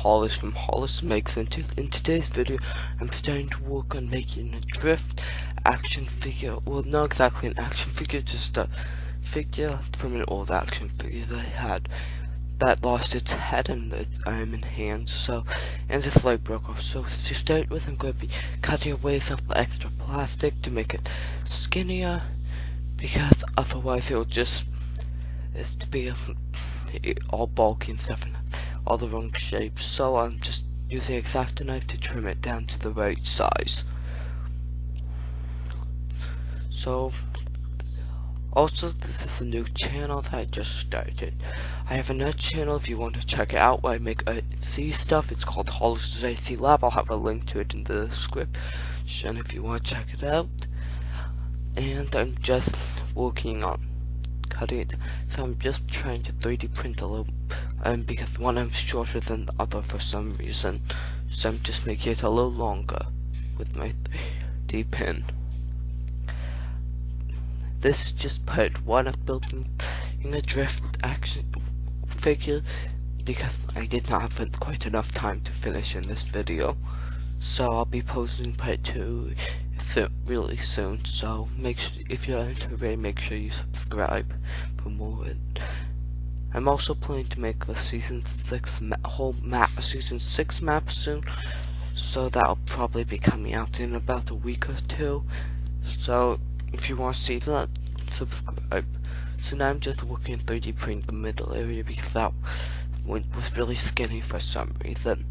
Hollis from Hollis Makes. In today's video, I'm starting to work on making a drift action figure. Well, not exactly an action figure, just a figure from an old action figure that I had that lost its head and its arm and hands, and its leg broke off. So to start with, I'm going to be cutting away some of the extra plastic to make it skinnier, because otherwise it will just be all bulky and stuff and all the wrong shapes. So I'm just using an X-Acto knife to trim it down to the right size. So also, this is a new channel that I just started. I have another channel if you want to check it out where I make AC stuff. It's called Hollis' AC Lab. I'll have a link to it in the description if you want to check it out. And I'm just working on cutting it. So I'm just trying to 3D print a little, because one I'm shorter than the other for some reason. So I'm just making it a little longer with my 3D pen. This is just part one of building a drift action figure, because I did not have quite enough time to finish in this video. So I'll be posting part two really soon. So make sure, if you're interested, make sure you subscribe for more. I'm also planning to make the season 6 season 6 map soon. So that'll probably be coming out in about a week or two. So if you want to see that, subscribe. So now I'm just working on 3D printing the middle area, because that one was really skinny for some reason.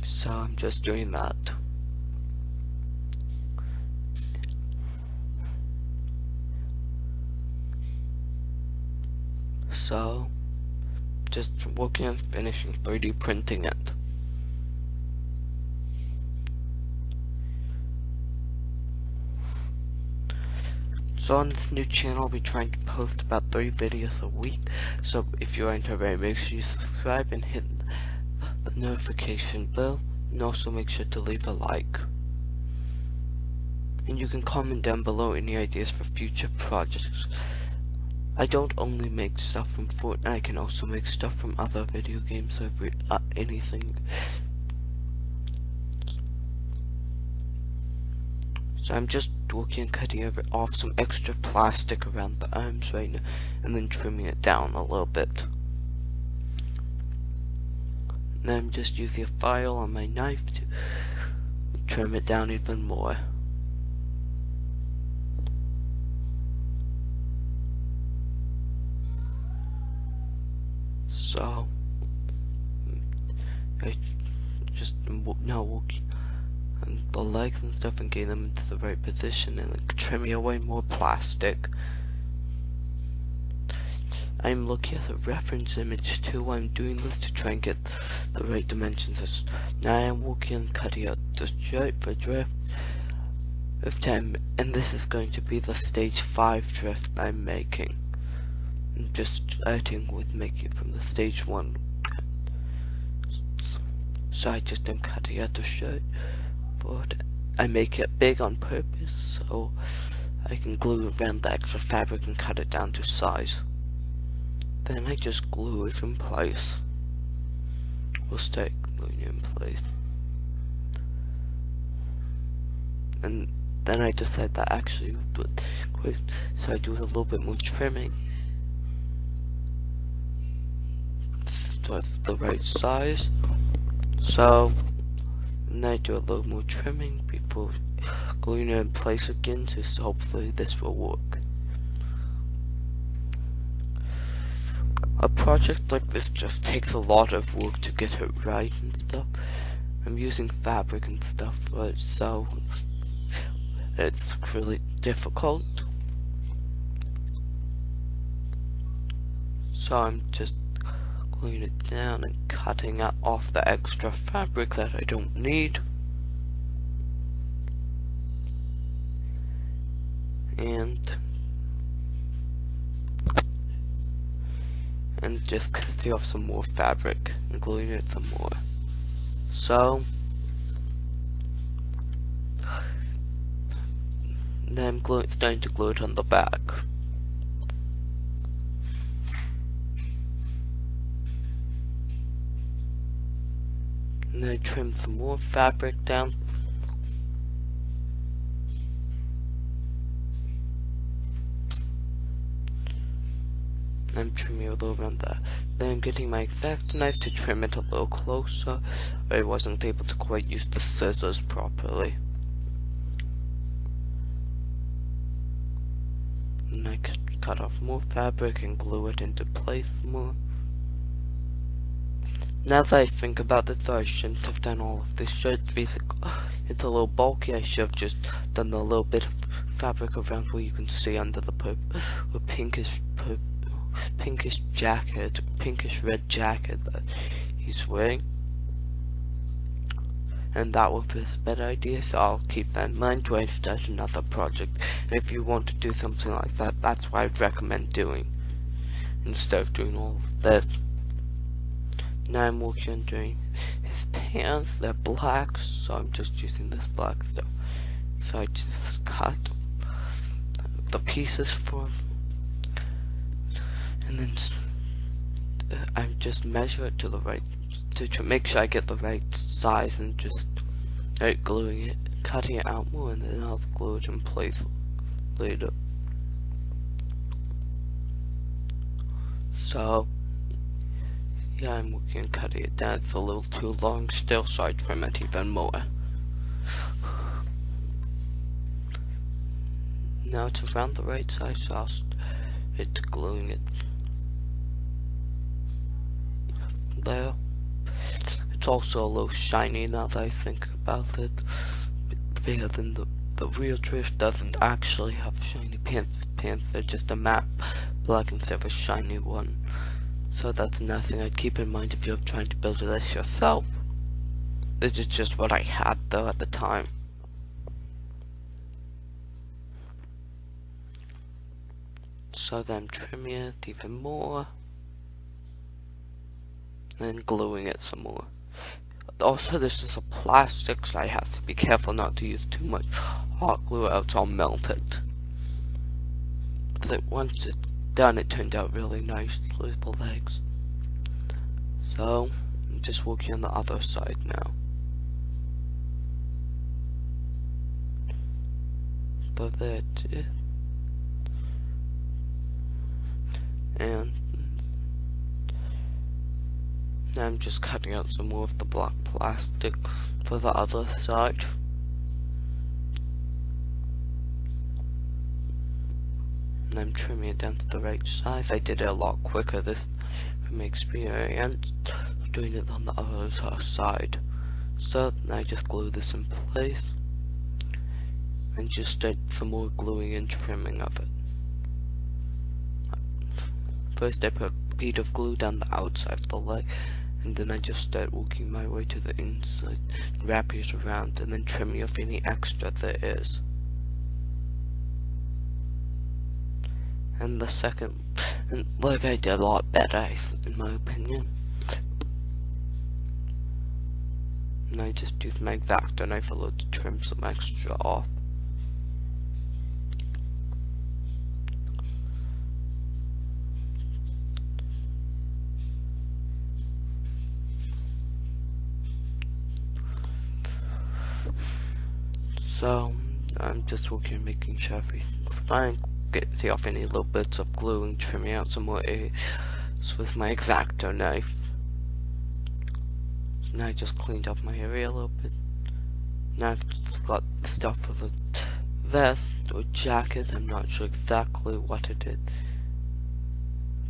So I'm just doing that. So just working on finishing 3D printing it. So on this new channel, I'll be trying to post about 3 videos a week. So if you're interested, make sure you subscribe and hit the notification bell, and also make sure to leave a like. And you can comment down below any ideas for future projects. I don't only make stuff from Fortnite, I can also make stuff from other video games, anything. So I'm just working on cutting off some extra plastic around the arms right now, and then trimming it down a little bit. And then I'm just using a file on my knife to trim it down even more. So I just now working on the legs and stuff and getting them into the right position, and then trimming away more plastic. I'm looking at a reference image too while I'm doing this to try and get the right dimensions. Now I'm working on cutting out the shirt for drift of 10, and this is going to be the stage 5 drift I'm making. I'm just starting with making it from the stage 1. So I just am cutting out the shirt. I make it big on purpose so I can glue around the extra fabric and cut it down to size. Then I just glue it in place. We'll start gluing it in place. And then I decide that actually would quick, so I do a little bit more trimming. So it's the right size. So and I do a little more trimming before gluing it in place again, so hopefully this will work. A project like this just takes a lot of work to get it right and stuff. I'm using fabric and stuff, so it's really difficult. So I'm just gluing it down and cutting off the extra fabric that I don't need. And just cutting off some more fabric and gluing it some more. So then I'm starting to glue it on the back. trim some more fabric down. I'm trimming a little around that. Then I'm getting my X-Acto knife to trim it a little closer. I wasn't able to quite use the scissors properly. And I could cut off more fabric and glue it into place more. Now that I think about it though, I shouldn't have done all of this shirt. It's a little bulky. I should have just done a little bit of fabric around where you can see under the pinkish jacket, pinkish red jacket that he's wearing. And that would be a better idea, so I'll keep that in mind when I start another project. And if you want to do something like that, that's what I'd recommend doing, instead of doing all of this. Now I'm working on doing his pants. They're black, so I'm just using this black stuff. So I just cut the pieces for, and then I just measure it to the right, to make sure I get the right size, and just gluing it, cutting it out more, and then I'll glue it in place later. So yeah, I'm working on cutting it down. It's a little too long still, so I trim it even more. Now it's around the right size, so I'll start gluing it there. It's also a little shiny now that I think about it, bigger than the real drift doesn't actually have shiny pants. They're just a matte black instead of a shiny one. So that's another thing I'd keep in mind if you're trying to build this yourself. This is just what I had though at the time. So then I'm trimming it even more, and then gluing it some more. Also, this is a plastic, so I have to be careful not to use too much hot glue, else I'll melt it. Because once it's done, it turned out really nice with the legs. So I'm just working on the other side now. But that's it. And now I'm just cutting out some more of the black plastic for the other side. And I'm trimming it down to the right size. I did it a lot quicker this from experience doing it on the other side. So now I just glue this in place and just start some more gluing and trimming of it. First I put a bead of glue down the outside of the leg, and then I just start working my way to the inside, wrapping it around, and then trimming off any extra there is. And the second, and like I did a lot better in my opinion. And I just used my X-Acto knife a little to trim some extra off. So I'm just working on making sure everything's fine, getting off any little bits of glue and trimming out some more areas with my X-Acto knife. So now I just cleaned up my area a little bit. Now I've just got the stuff for the vest or jacket, I'm not sure exactly what it is.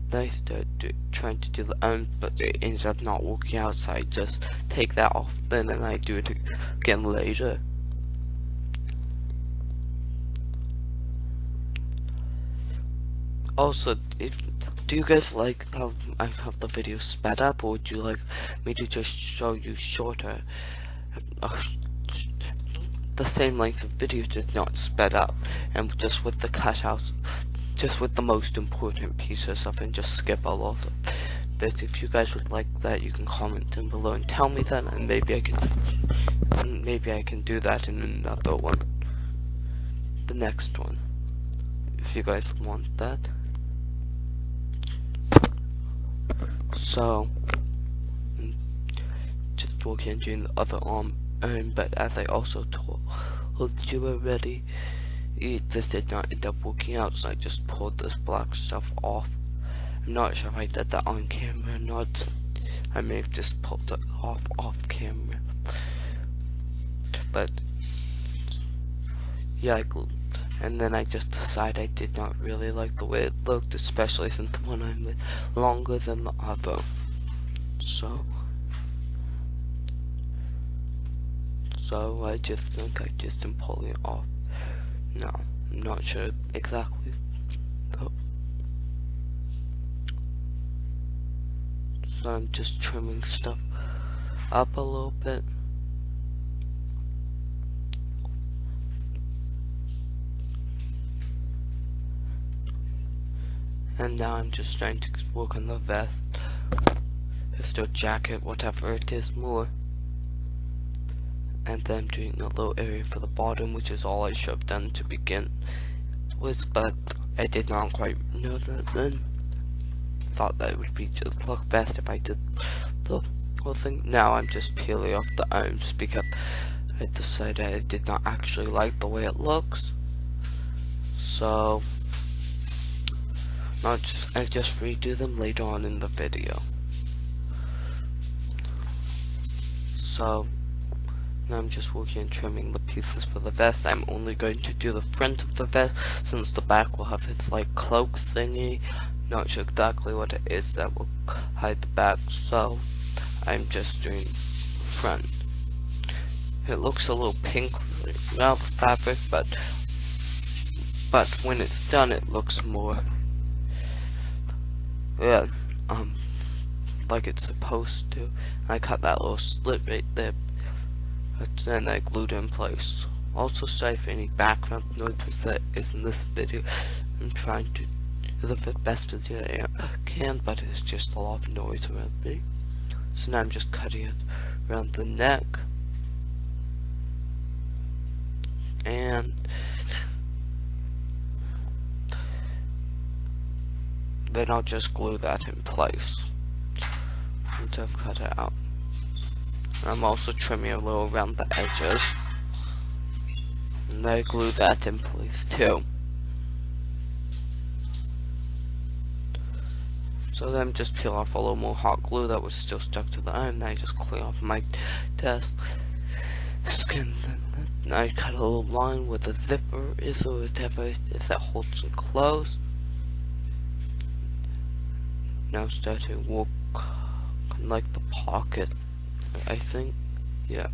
Then I started trying to do the arms, but it ended up not working out, so I just take that off then and I do it again later. Also, do you guys like how I have the video sped up, or would you like me to just show you shorter, the same length of video, just not sped up, and just with the cutouts, just with the most important pieces of it, and just skip a lot of this. If you guys would like that, you can comment down below and tell me that, and maybe I can do that in another one, the next one, if you guys want that. So just working on doing the other arm, but as I also told you already, this did not end up working out, so I just pulled this black stuff off. I'm not sure if I did that on camera or not. I may have just pulled it off camera. But yeah, and then I just decided I did not really like the way it looked, especially since the one I made longer than the other. So I just think I just am pulling it off. No, I'm not sure exactly though. So I'm just trimming stuff up a little bit. And now I'm just trying to work on the vest, vest or jacket, whatever it is more. And then I'm doing a little area for the bottom, which is all I should have done to begin with, but I did not quite know that then. Thought that it would be just look best if I did the whole thing. Now I'm just peeling off the arms because I decided I did not actually like the way it looks. So I just redo them later on in the video. So now I'm just working on trimming the pieces for the vest. I'm only going to do the front of the vest since the back will have its like cloak thingy. Not sure exactly what it is that will hide the back, so I'm just doing front. It looks a little pink around the fabric, but when it's done it looks more like it's supposed to. I cut that little slit right there, but then I glued it in place. Also, sorry for any background noises that is in this video. I'm trying to do the best video I can, but it's just a lot of noise around me. So now I'm just cutting it around the neck, and then I'll just glue that in place once I've cut it out. I'm also trimming a little around the edges, and I glue that in place too. So then just peel off a little more hot glue that was still stuck to the arm. Then I just clean off my desk skin. Then I cut a little line where the zipper is or whatever if that holds it closed. Now start to work like the pocket, I think. Yeah.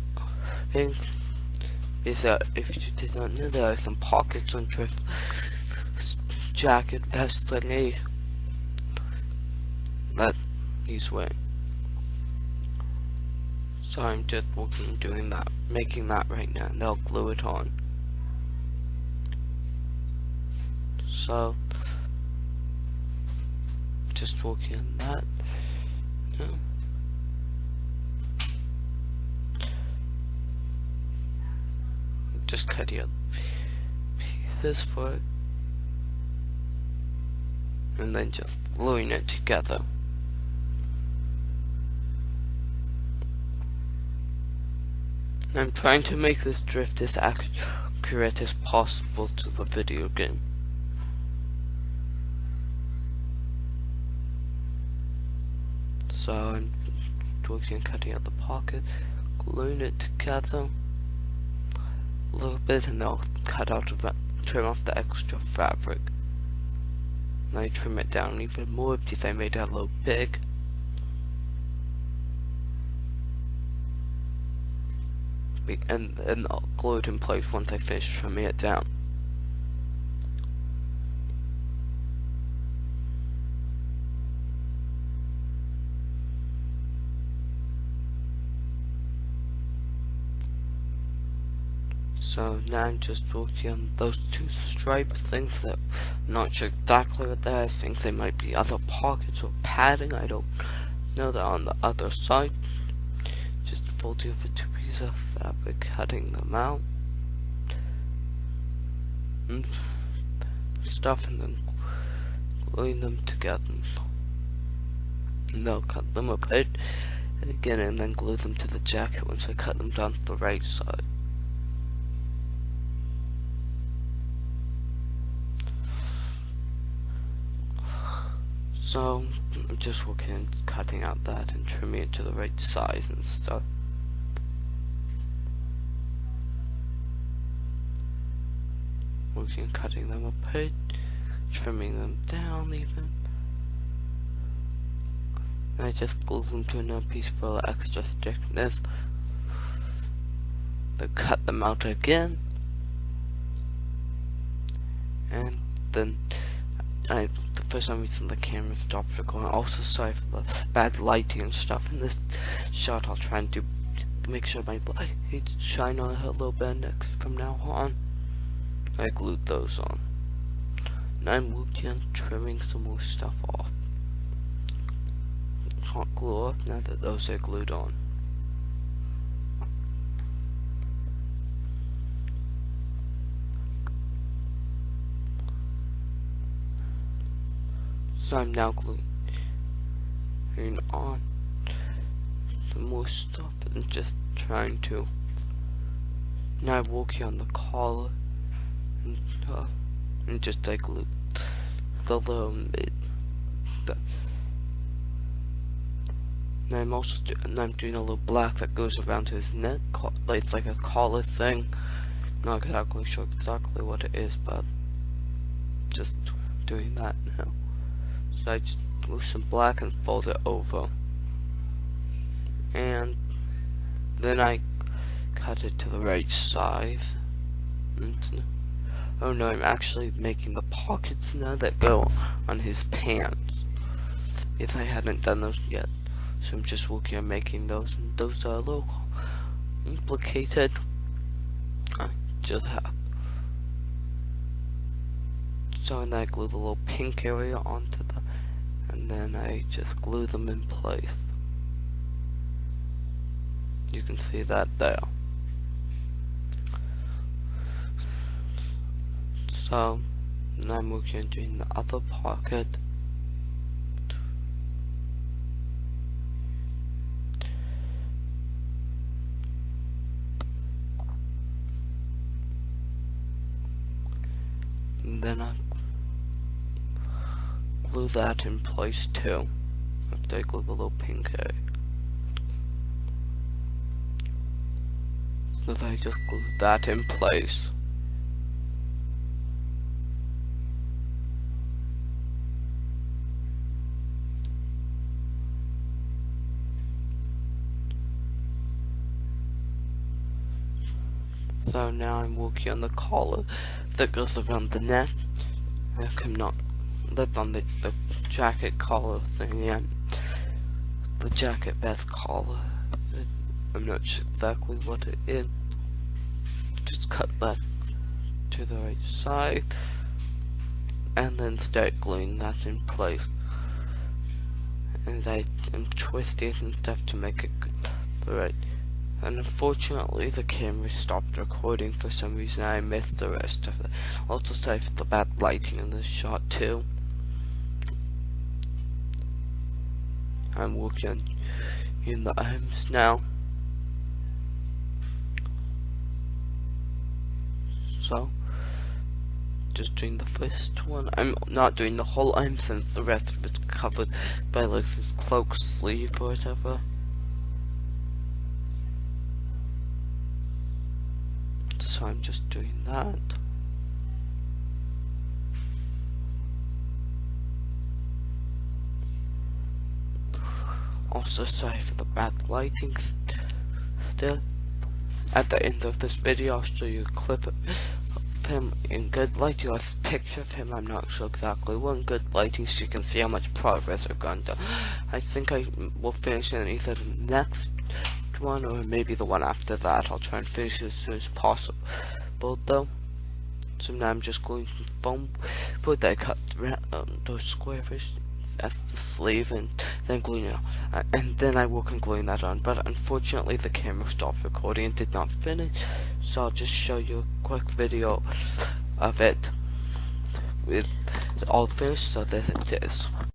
Is that if you did not know, there are some pockets on drift jacket, vest thingy that he's wearing. So I'm just working, doing that, making that right now, and they'll glue it on. So just working on that. Yeah. Just cutting out pieces for it, and then just gluing it together. I'm trying to make this drift as accurate as possible to the video game. So I'm working on cutting out the pocket, gluing it together a little bit, and I'll cut out of that, trim off the extra fabric. And I trim it down even more because I made it a little big. And I'll glue it in place once I finish trimming it down. So now I'm just working on those two stripe things that I'm not sure exactly what they are. I think they might be other pockets or padding. I don't know. They're on the other side. Just folding over two pieces of fabric, cutting them out and stuff, and then gluing them together. And they'll cut them apart, again and then glue them to the jacket once I cut them down to the right side. So I'm just working on cutting out that and trimming it to the right size and stuff. Working on cutting them apart, trimming them down even. And I just glue them to another piece for extra thickness. Then cut them out again. And then for some reason the camera stopped recording. Also sorry for the bad lighting and stuff in this shot. I'll try and make sure my lights shine on it a little bit from now on. I glued those on. Now I'm working on trimming some more stuff off. Can't glue off now that those are glued on. So I'm now gluing on the more stuff and just trying to. Now I'm working on the collar and just I glue the little bit. And I'm doing a little black that goes around his neck. It's like a collar thing. Not exactly sure exactly what it is, but just doing that now. So I just glue some black and fold it over, and then I cut it to the right size. And, oh no, I'm actually making the pockets now that go on his pants. If I hadn't done those yet, so I'm just working on making those, and those are a little complicated. I just have. So and then I glue the little pink area onto them, and then I just glue them in place. You can see that there. So now I'm working on doing the other pocket. And then I glue that in place too, after I glue the little pink area. So then I just glue that in place. So now I'm working on the collar that goes around the neck. That's on the jacket collar thing, and the jacket vest collar. I'm not sure exactly what it is. Just cut that to the right side, and then start gluing that in place. And I am twisting it and stuff to make it the right. And unfortunately the camera stopped recording for some reason. I missed the rest of it. Also sorry for the bad lighting in this shot too. I'm working on in the arms now. So just doing the first one. I'm not doing the whole arm since the rest of it's covered by like this cloak sleeve or whatever. So I'm just doing that. Also sorry for the bad lighting still. At the end of this video I'll show you a clip of him in good light. You have a picture of him. I'm not sure exactly what good lighting, so you can see how much progress I've gone to. I think I will finish in either the next one or maybe the one after that. I'll try and finish it as soon as possible though. So now I'm just gluing some foam, but I cut those squares as the sleeve and then gluing it on. And then I work on gluing that on, but unfortunately the camera stopped recording and did not finish, so I'll just show you a quick video of it with all finished. So there it is.